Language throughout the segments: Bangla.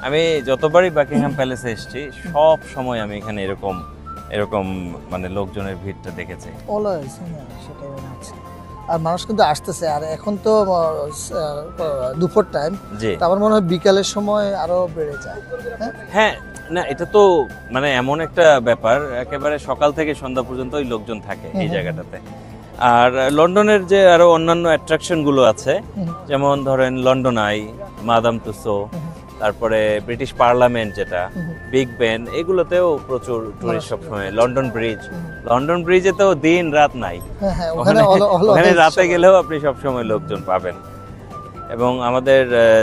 আমি যতবারই বাকিংহাম প্যালেসে এসেছি সব সময় আমি এখানে এরকম এরকম মানে লোকজনের ভিড়টা দেখেছি। অলওয়েজ, সেটাই মনে হচ্ছে। আর মানুষ কিন্তু আসতেছে, আর এখন তো দুপুর টাইম, জি আমার মনে হয় বিকালের সময় আরো বেড়ে যায়। হ্যাঁ, না এটা তো মানে এমন একটা ব্যাপার, একেবারে সকাল থেকে সন্ধ্যা পর্যন্ত ওই লোকজন থাকে এই জায়গাটাতে। আর লন্ডনের যে আরো অন্যান্য অ্যাট্রাকশন গুলো আছে, যেমন ধরেন লন্ডন আই, মাদাম তুসো, তারপরে ব্রিটিশ পার্লামেন্ট যেটা, বিগ বেন, এগুলোতেও প্রচুর টুরিস্ট সবসময়। লন্ডন ব্রিজে তো দিন রাত নাই, ওখানে রাতে গেলেও আপনি সবসময় লোকজন পাবেন। এবং আমাদের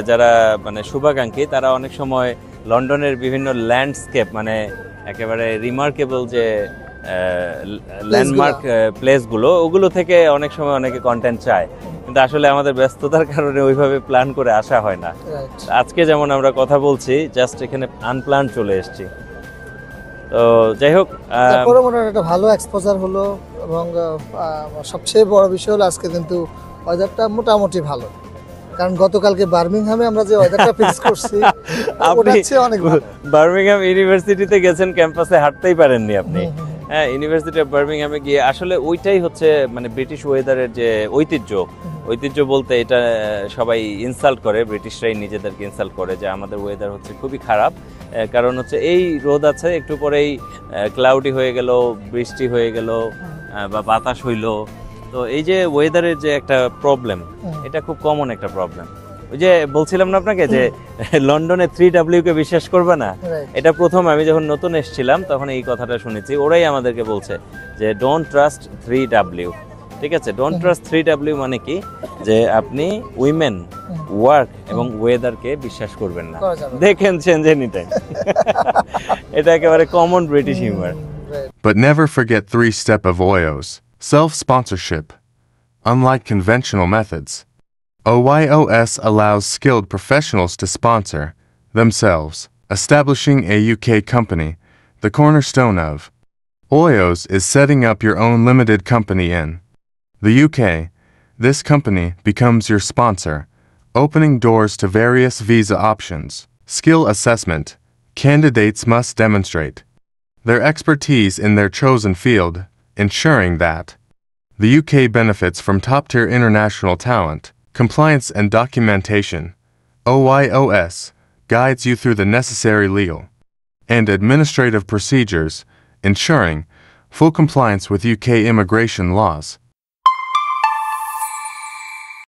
যারা মানে শুভাকাঙ্ক্ষী, তারা অনেক সময় লন্ডনের বিভিন্ন ল্যান্ডস্কেপ মানে একেবারে রিমার্কেবল যে ল্যান্ডমার্ক প্লেসগুলো, ওগুলো থেকে অনেক সময় অনেকে কন্টেন্ট চায়, কিন্তু আসলে আমাদের ব্যস্ততার কারণে ওইভাবে প্ল্যান করে আসা হয় না। আজকে যেমন আমরা কথা বলছি, জাস্ট এখানে আনপ্ল্যান চলে এসেছি। তো যাই হোক, একটা ভালো এক্সপোজার হলো, এবং সবচেয়ে বড় বিষয় হলো আজকে কিন্তু ওয়েদারটা মোটামুটি ভালো, কারণ গতকালকে বার্মিংহামে আমরা যে ওয়েদারটা ফেস করছি ওটা হচ্ছে অনেক ভালো। বার্মিংহাম ইউনিভার্সিটিতে গেছেন, ক্যাম্পাসে হাঁটতেই পারেননি আপনি। হ্যাঁ, ইউনিভার্সিটি অফ বার্মিংহামে গিয়ে আসলে ওইটাই হচ্ছে মানে ব্রিটিশ ওয়েদারের যে ঐতিহ্য বলতে এটা সবাই ইনসাল্ট করে, ব্রিটিশরাই নিজেদেরকে ইনসাল্ট করে যে আমাদের ওয়েদার হচ্ছে খুবই খারাপ। কারণ হচ্ছে এই রোদ আছে, একটু পরেই ক্লাউডি হয়ে গেল, বৃষ্টি হয়ে গেল, বা বাতাস হইলো। তো এই যে ওয়েদারের যে একটা প্রবলেম, এটা খুব কমন একটা প্রবলেম। ওই যে বলছিলাম না আপনাকে যে লন্ডনে 3W কে বিশ্বাস করবে না, এটা প্রথম আমি যখন নতুন এসেছিলাম তখন এই কথাটা শুনেছি। ওরাই আমাদেরকে বলছে যে ডোন্ট ট্রাস্ট 3W। ঠিক আছে, ডোন্ট ট্রাস্ট 3W মানে কি, যে আপনি উইমেন, ওয়ার্ক এবং ওয়েদারকে বিশ্বাস করবেন না, দেখেন চেঞ্জ এনি টাইম। এটা একেবারে common British humour. But never forget 3-step of OYOS. Self-sponsorship. Unlike conventional methods, OYOS allows skilled professionals to sponsor themselves, establishing a UK company, the cornerstone of OYOS is setting up your own limited company in the UK. This company becomes your sponsor, opening doors to various visa options. Skill assessment. Candidates must demonstrate their expertise in their chosen field, ensuring that the UK benefits from top-tier international talent, compliance and documentation. OYOS guides you through the necessary legal and administrative procedures, ensuring full compliance with UK immigration laws.